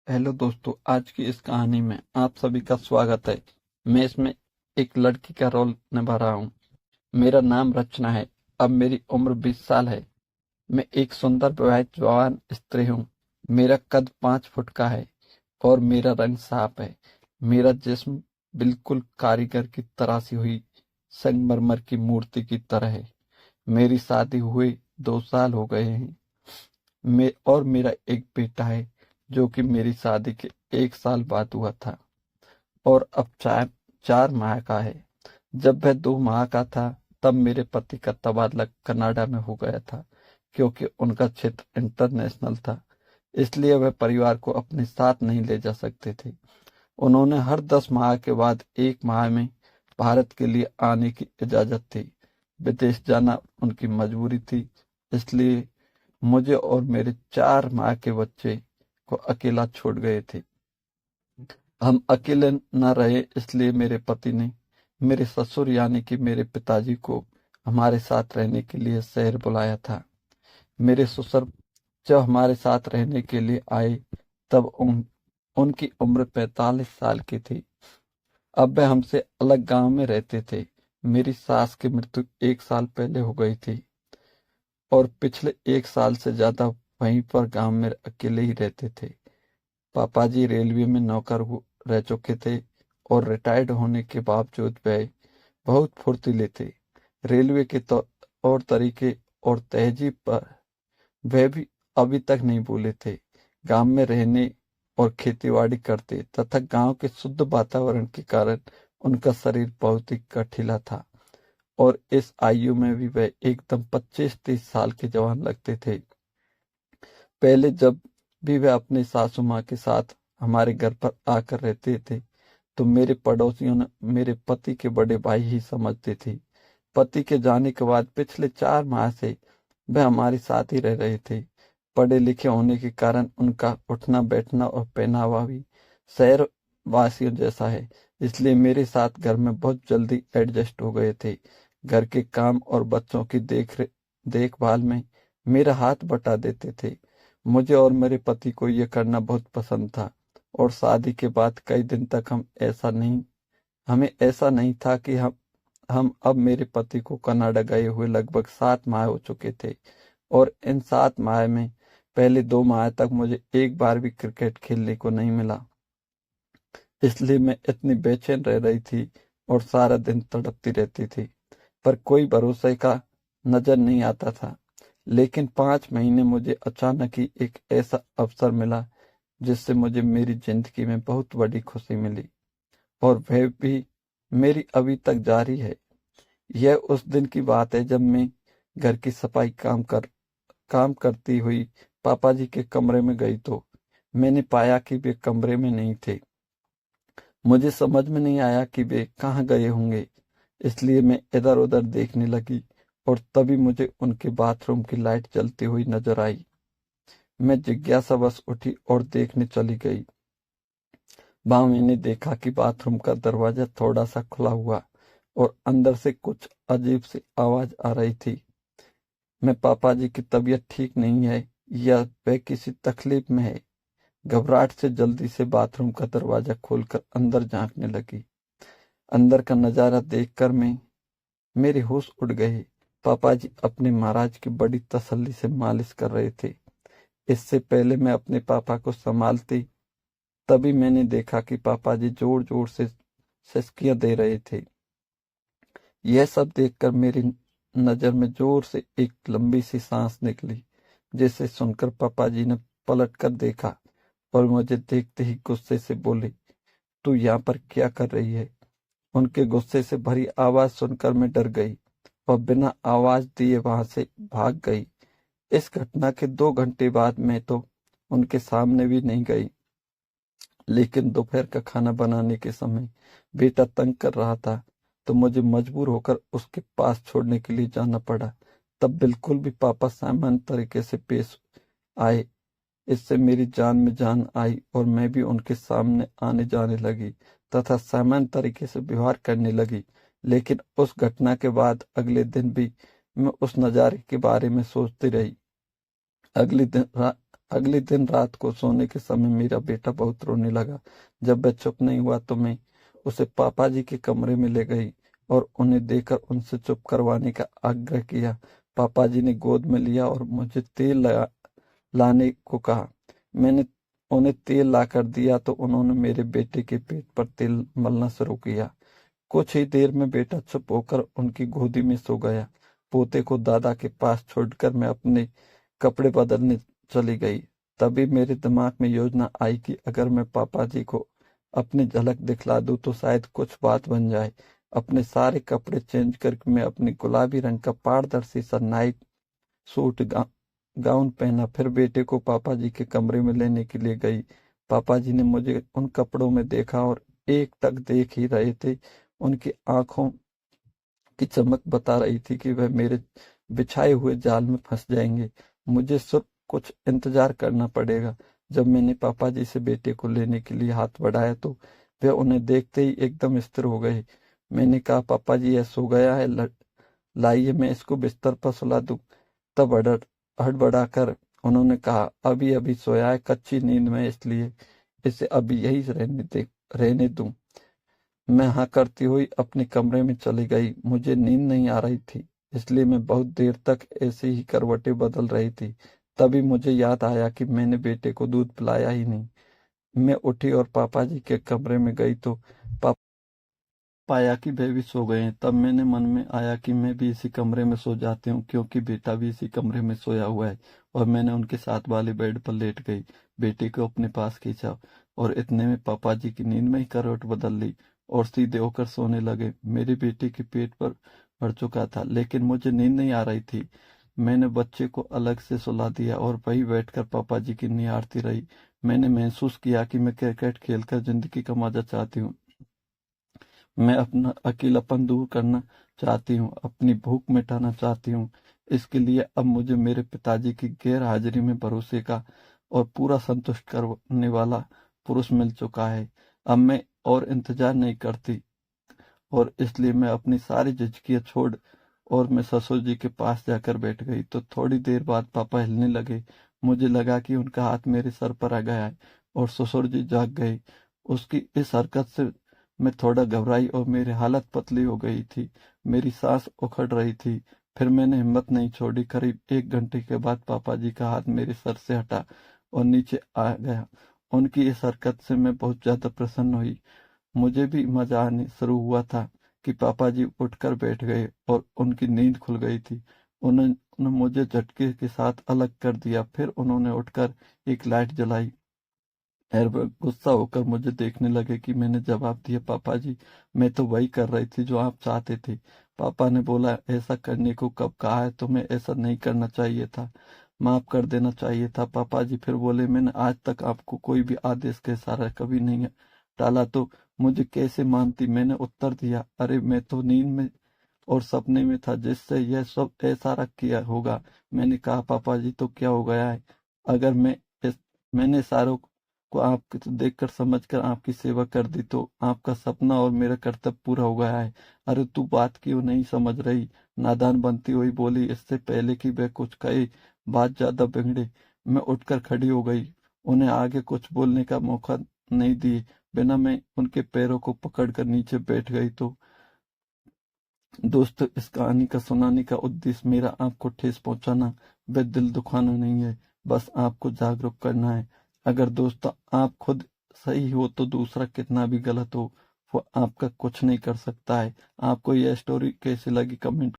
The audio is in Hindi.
हेलो दोस्तों, आज की इस कहानी में आप सभी का स्वागत है। मैं इसमें एक लड़की का रोल निभा रहा हूँ। मेरा नाम रचना है। अब मेरी उम्र 20 साल है। मैं एक सुंदर विवाहित जवान स्त्री हूँ। मेरा कद 5 फुट का है और मेरा रंग साफ है। मेरा जिस्म बिल्कुल कारीगर की तराशी हुई संगमरमर की मूर्ति की तरह है। मेरी शादी हुए 2 साल हो गए हैं। और मेरा एक बेटा है जो कि मेरी शादी के 1 साल बाद हुआ था और अब 4 माह का है। जब वह 2 माह का था तब मेरे पति का तबादला कनाडा में हो गया था, क्योंकि उनका क्षेत्र इंटरनेशनल था। इसलिए वह परिवार को अपने साथ नहीं ले जा सकते थे। उन्होंने हर 10 माह के बाद 1 माह में भारत के लिए आने की इजाजत थी। विदेश जाना उनकी मजबूरी थी। इसलिए मुझे और मेरे 4 माह के बच्चे को अकेला छोड़ गए थे। हम अकेले न रहे, इसलिए मेरे पति ने मेरे ससुर यानी कि मेरे पिताजी को हमारे साथ रहने के लिए शहर बुलाया था। मेरे ससुर जब हमारे साथ रहने के लिए आए तब उनकी उम्र 45 साल की थी। अब वे हमसे अलग गांव में रहते थे। मेरी सास की मृत्यु 1 साल पहले हो गई थी और पिछले 1 साल से ज्यादा वहीं पर गांव में अकेले ही रहते थे। पापा जी रेलवे में रह चुके थे और रिटायर्ड होने के बावजूद वे बहुत फुर्तीले थे। रेलवे के और तरीके और तहजीब पर वे भी अभी तक नहीं भूले थे। गांव में रहने और खेतीबाड़ी करते तथा गांव के शुद्ध वातावरण के कारण उनका शरीर बहुत ही कठिला था और इस आयु में भी वे एकदम 25-30 साल के जवान लगते थे। पहले जब भी वे अपनी सासू माँ के साथ हमारे घर पर आकर रहते थे तो मेरे पड़ोसियों ने मेरे पति के बड़े भाई ही समझते थे। पति के जाने के बाद पिछले 4 माह से वे हमारे साथ ही रह रहे थे। पढ़े लिखे होने के कारण उनका उठना बैठना और पहनावा भी शहर वासियों जैसा है, इसलिए मेरे साथ घर में बहुत जल्दी एडजस्ट हो गए थे। घर के काम और बच्चों की देखभाल में मेरा हाथ बटा देते थे। मुझे और मेरे पति को ये करना बहुत पसंद था और शादी के बाद कई दिन तक हमें ऐसा नहीं था कि हम अब मेरे पति को कनाडा गए हुए लगभग 7 माह हो चुके थे और इन 7 माह में पहले 2 माह तक मुझे एक बार भी क्रिकेट खेलने को नहीं मिला। इसलिए मैं इतनी बेचैन रह रही थी और सारा दिन तड़पती रहती थी, पर कोई भरोसे का नजर नहीं आता था। लेकिन 5 महीने मुझे अचानक ही एक ऐसा अवसर मिला जिससे मुझे मेरी जिंदगी में बहुत बड़ी खुशी मिली और वह भी मेरी अभी तक जारी है। यह उस दिन की बात है जब मैं घर की सफाई काम करती हुई पापा जी के कमरे में गई तो मैंने पाया कि वे कमरे में नहीं थे। मुझे समझ में नहीं आया कि वे कहाँ गए होंगे, इसलिए मैं इधर उधर देखने लगी और तभी मुझे उनके बाथरूम की लाइट जलती हुई नजर आई। मैं जिज्ञासावश उठी और देखने चली गई। वहां मैंने देखा कि बाथरूम का दरवाजा थोड़ा सा खुला हुआ और अंदर से कुछ अजीब सी आवाज आ रही थी। मैं पापा जी की तबीयत ठीक नहीं है या वह किसी तकलीफ में है। घबराहट से जल्दी से बाथरूम का दरवाजा खोलकर अंदर झांकने लगी। अंदर का नजारा देखकर मेरे होश उड़ गए। पापा जी अपने महाराज की बड़ी तसल्ली से मालिश कर रहे थे। इससे पहले मैं अपने पापा को संभालती तभी मैंने देखा कि पापा जी जोर जोर से सिसकियां दे रहे थे। यह सब देखकर मेरी नजर में जोर से एक लंबी सी सांस निकली, जिसे सुनकर पापा जी ने पलट कर देखा और मुझे देखते ही गुस्से से बोले, तू यहाँ पर क्या कर रही है? उनके गुस्से से भरी आवाज सुनकर मैं डर गई और बिना आवाज दिए वहां से भाग गई। इस घटना के 2 घंटे बाद मैं तो उनके सामने भी नहीं गई, लेकिन दोपहर का खाना बनाने के समय बेटा तंग कर रहा था तो मुझे मजबूर होकर उसके पास छोड़ने के लिए जाना पड़ा। तब बिल्कुल भी पापा सामान्य तरीके से पेश आए। इससे मेरी जान में जान आई और मैं भी उनके सामने आने जाने लगी तथा सामान्य तरीके से व्यवहार करने लगी। लेकिन उस घटना के बाद अगले दिन भी मैं उस नज़ारे के बारे में सोचती रही। अगले दिन अगले दिन रात को सोने के समय मेरा बेटा बहुत रोने लगा। जब वह चुप नहीं हुआ तो मैं उसे पापा जी के कमरे में ले गई और उन्हें देकर उनसे चुप करवाने का आग्रह किया। पापा जी ने गोद में लिया और मुझे लाने को कहा। मैंने उन्हें तेल लाकर दिया तो उन्होंने मेरे बेटे के पेट पर तेल मलना शुरू किया। कुछ ही देर में बेटा चुप होकर उनकी गोदी में सो गया। पोते को दादा के पास छोड़कर मैं अपने कपड़े बदलने चली गई। तभी मेरे दिमाग में योजना आई कि अगर मैं पापा जी को अपनी झलक दिखला दूं तो शायद कुछ बात बन जाए। अपने सारे कपड़े चेंज करके मैं अपनी गुलाबी रंग का पारदर्शी सा नाइट सूट गाउन पहना, फिर बेटे को पापा जी के कमरे में लेने के लिए गई। पापा जी ने मुझे उन कपड़ों में देखा और एक टक देख ही रहे थे। उनकी आंखों की चमक बता रही थी कि वह मेरे बिछाए हुए जाल में फंस जाएंगे। मुझे सिर्फ कुछ इंतजार करना पड़ेगा। जब मैंने पापा जी से बेटे को लेने के लिए हाथ बढ़ाया तो वे उन्हें देखते ही एकदम स्थिर हो गए। मैंने कहा, पापा जी यह सो गया है, लाइए मैं इसको बिस्तर पर सुला दूं। तब हड़बड़ाकर उन्होंने कहा, अभी अभी सोया है, कच्ची नींद में, इसलिए इसे अभी यही रहने दूं। मैं हाँ करती हुई अपने कमरे में चली गई। मुझे नींद नहीं आ रही थी, इसलिए मैं बहुत देर तक ऐसे ही करवटें बदल रही थी। तभी मुझे याद आया कि मैंने बेटे को दूध पिलाया ही नहीं। मैं उठी और पापा जी के कमरे में गई तो पाया कि वे भी सो गए हैं। तब मैंने मन में आया कि मैं भी इसी कमरे में सो जाती हूँ, क्योंकि बेटा भी इसी कमरे में सोया हुआ है। और मैंने उनके साथ वाले बेड पर लेट गई, बेटे को अपने पास खींचा और इतने में पापा जी की नींद में ही करवट बदल ली और सीधे होकर सोने लगे। मेरे बेटे के पेट पर भर चुका था, लेकिन मुझे नींद नहीं आ रही थी। मैंने बच्चे को अलग से सुला दिया और वहीं बैठकर पापा जी की निहारती रही। मैंने महसूस किया कि मैं क्रिकेट खेलकर जिंदगी का मजा चाहती हूँ। मैं अपना अकेलापन दूर करना चाहती हूँ, अपनी भूख मिटाना चाहती हूँ। इसके लिए अब मुझे मेरे पिताजी की गैर हाजिरी में भरोसे का और पूरा संतुष्ट करने वाला पुरुष मिल चुका है। अब मैं और इंतजार नहीं करती और इसलिए मैं अपनी सारी झिझकियां छोड़ और मैं ससुर जी के पास जाकर बैठ गई। तो थोड़ी देर बाद पापा हिलने लगे। मुझे लगा कि उनका हाथ मेरे सर पर आ गया है और ससुर जी जाग गए। उसकी इस हरकत से मैं थोड़ा घबराई और मेरी हालत पतली हो गई थी। मेरी सांस उखड़ रही थी। फिर मैंने हिम्मत नहीं छोड़ी। करीब 1 घंटे के बाद पापा जी का हाथ मेरे सर से हटा और नीचे आ गया। उनकी इस हरकत से मैं बहुत ज्यादा प्रसन्न हुई। मुझे भी मजा आने शुरू हुआ था कि पापा जी उठकर बैठ गए और उनकी नींद खुल गई थी। उन्होंने मुझे झटके के साथ अलग कर दिया। फिर उन्होंने उठकर एक लाइट जलाई और वह गुस्सा होकर मुझे देखने लगे कि मैंने जवाब दिया, पापा जी मैं तो वही कर रही थी जो आप चाहते थे। पापा ने बोला, ऐसा करने को कब कहा है तुम्हें, ऐसा नहीं करना चाहिए था, माफ कर देना चाहिए था। पापा जी फिर बोले, मैंने आज तक आपको कोई भी आदेश का इशारा कभी नहीं टाला, तो मुझे कैसे मानती। मैंने उत्तर दिया, अरे मैं तो नींद में और सपने में था जिससे यह सब इशारा किया होगा। मैंने कहा, पापा जी तो क्या हो गया है, अगर मैंने इशारों को आपके तो देखकर समझकर आपकी सेवा कर दी तो आपका सपना और मेरा कर्तव्य पूरा हो गया है। अरे तू बात क्यों नहीं समझ रही, नादान बनती हुई बोली। इससे पहले कि वह कुछ कहे बात ज्यादा बिगड़े, मैं उठकर खड़ी हो गई। उन्हें आगे कुछ बोलने का मौका नहीं दिए बिना मैं उनके पैरों को पकड़कर नीचे बैठ गई। तो दोस्तों, इस कहानी का सुनाने का उद्देश्य मेरा आपको ठेस पहुंचाना व दिल दुखाना नहीं है, बस आपको जागरूक करना है। अगर दोस्तों आप खुद सही हो तो दूसरा कितना भी गलत हो वो आपका कुछ नहीं कर सकता है। आपको यह स्टोरी कैसी लगी कमेंट